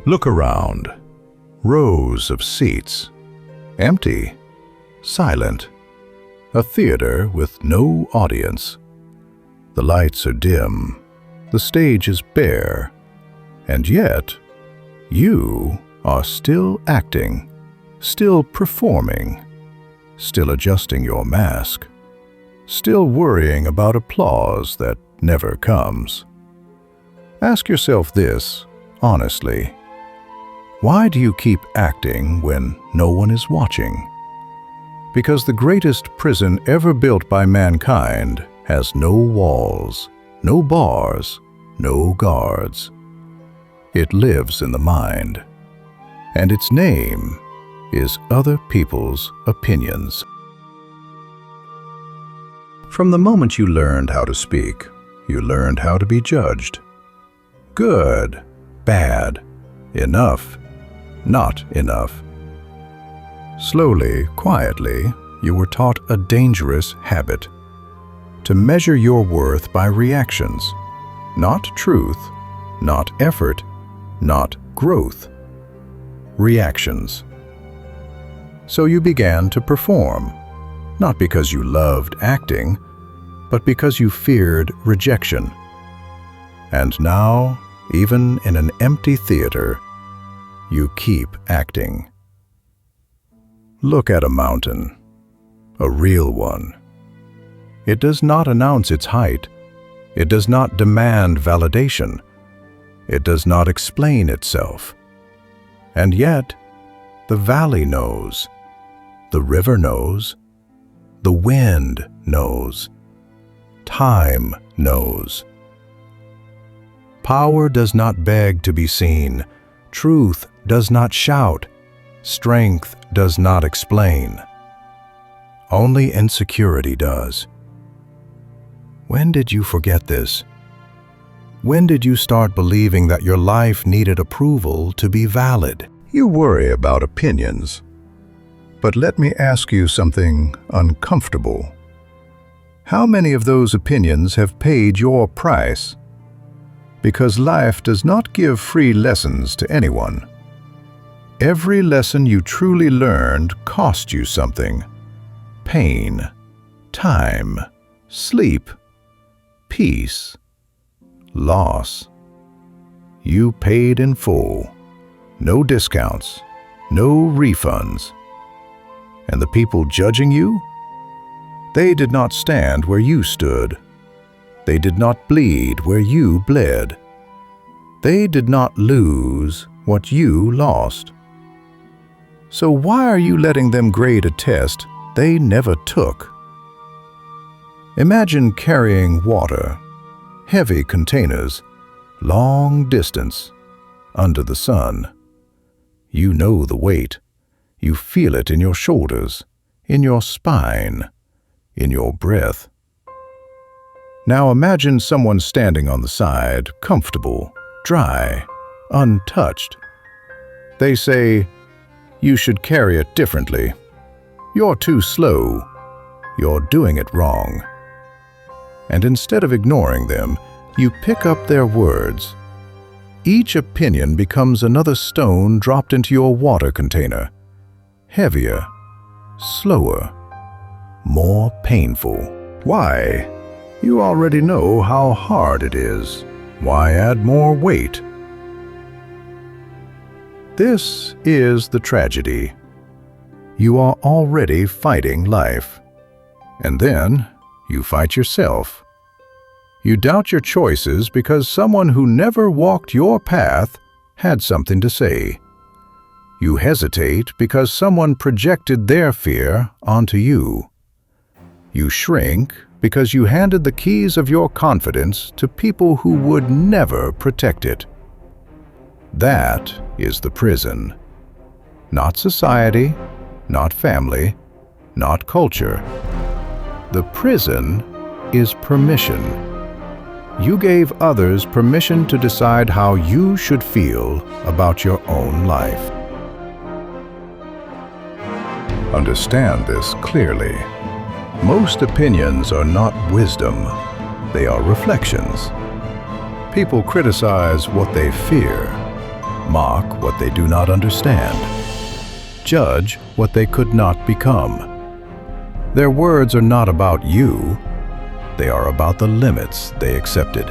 Look around. Rows of seats. Empty. Silent. A theater with no audience. The lights are dim. The stage is bare. And yet, you are still acting, still performing, still adjusting your mask, still worrying about applause that never comes. Ask yourself this, honestly. Why do you keep acting when no one is watching? Because the greatest prison ever built by mankind has no walls, no bars, no guards. It lives in the mind, and its name is other people's opinions. From the moment you learned how to speak, you learned how to be judged. Good, bad, enough, not enough. Slowly, quietly, you were taught a dangerous habit: to measure your worth by reactions, not truth, not effort, not growth. Reactions. So you began to perform, not because you loved acting, but because you feared rejection. And now, even in an empty theater, you keep acting. Look at a mountain, a real one. It does not announce its height. It does not demand validation. It does not explain itself. And yet, the valley knows, the river knows, the wind knows, time knows. Power does not beg to be seen. Truth does not shout. Strength does not explain. Only insecurity does. When did you forget this? When did you start believing that your life needed approval to be valid? You worry about opinions. But let me ask you something uncomfortable. How many of those opinions have paid your price? Because life does not give free lessons to anyone. Every lesson you truly learned cost you something. Pain, time, sleep, peace, loss. You paid in full. No discounts, no refunds. And the people judging you? They did not stand where you stood. They did not bleed where you bled. They did not lose what you lost. So why are you letting them grade a test they never took? Imagine carrying water, heavy containers, long distance, under the sun. You know the weight. You feel it in your shoulders, in your spine, in your breath. Now imagine someone standing on the side, comfortable, dry, untouched. They say, "You should carry it differently. You're too slow. You're doing it wrong." And instead of ignoring them, you pick up their words. Each opinion becomes another stone dropped into your water container. Heavier, slower, more painful. Why? You already know how hard it is. Why add more weight? This is the tragedy. You are already fighting life. And then you fight yourself. You doubt your choices because someone who never walked your path had something to say. You hesitate because someone projected their fear onto you. You shrink because you handed the keys of your confidence to people who would never protect it. That is the prison. Not society, not family, not culture. The prison is permission. You gave others permission to decide how you should feel about your own life. Understand this clearly. Most opinions are not wisdom. They are reflections. People criticize what they fear. mock what they do not understand, judge what they could not become. Their words are not about you, they are about the limits they accepted.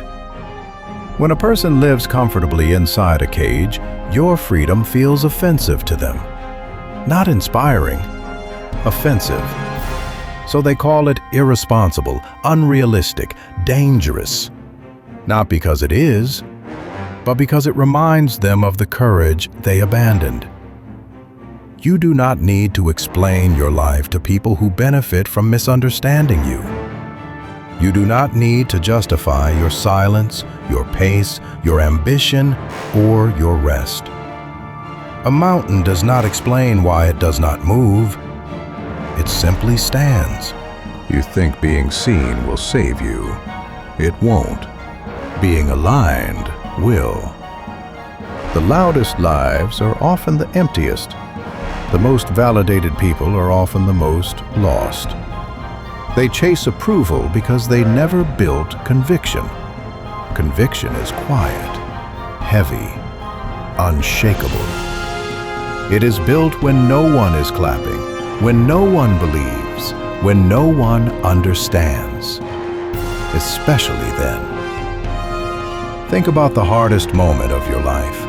When a person lives comfortably inside a cage, your freedom feels offensive to them. Not inspiring, offensive. So they call it irresponsible, unrealistic, dangerous. Not because it is, but because it reminds them of the courage they abandoned. You do not need to explain your life to people who benefit from misunderstanding you. You do not need to justify your silence, your pace, your ambition, or your rest. A mountain does not explain why it does not move. It simply stands. You think being seen will save you. It won't. Being aligned will. The loudest lives are often the emptiest. The most validated people are often the most lost. They chase approval because they never built conviction. Conviction is quiet, heavy, unshakable. It is built when no one is clapping, when no one believes, when no one understands. Especially then. Think about the hardest moment of your life,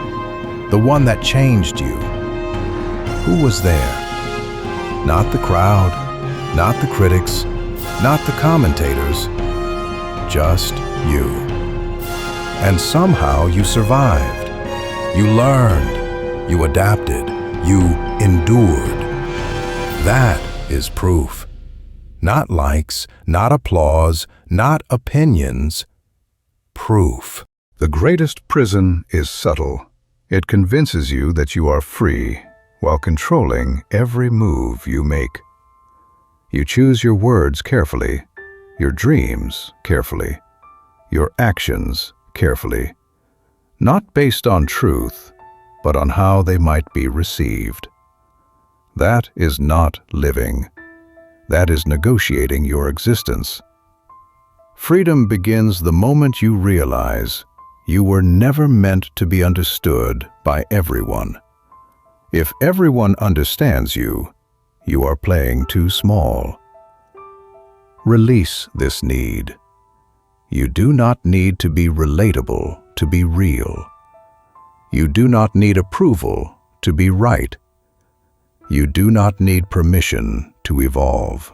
the one that changed you. Who was there? Not the crowd, not the critics, not the commentators, just you. And somehow you survived. You learned. You adapted. You endured. That is proof. Not likes, not applause, not opinions. Proof. The greatest prison is subtle. It convinces you that you are free while controlling every move you make. You choose your words carefully, your dreams carefully, your actions carefully, not based on truth, but on how they might be received. That is not living. That is negotiating your existence. Freedom begins the moment you realize you were never meant to be understood by everyone. If everyone understands you, you are playing too small. Release this need. You do not need to be relatable to be real. You do not need approval to be right. You do not need permission to evolve.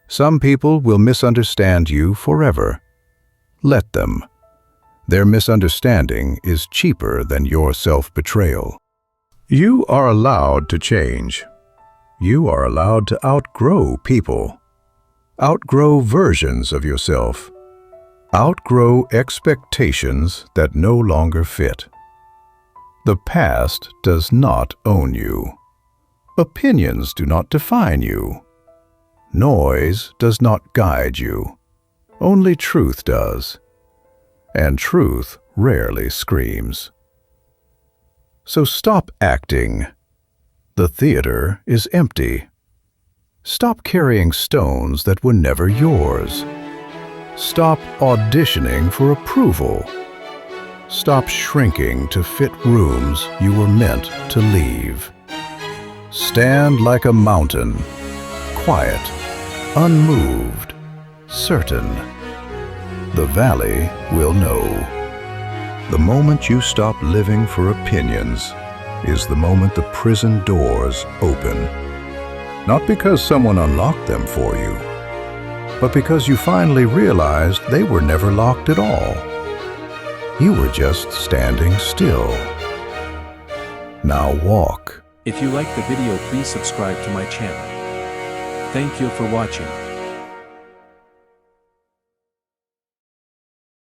Some people will misunderstand you forever. Let them. Their misunderstanding is cheaper than your self-betrayal. You are allowed to change. You are allowed to outgrow people, outgrow versions of yourself, outgrow expectations that no longer fit. The past does not own you. Opinions do not define you. Noise does not guide you. Only truth does. And truth rarely screams. So stop acting. The theater is empty. Stop carrying stones that were never yours. Stop auditioning for approval. Stop shrinking to fit rooms you were meant to leave. Stand like a mountain, quiet, unmoved, certain. The valley will know. The moment you stop living for opinions is the moment the prison doors open. Not because someone unlocked them for you, but because you finally realized they were never locked at all. You were just standing still. Now walk. If you like the video, please subscribe to my channel. Thank you for watching.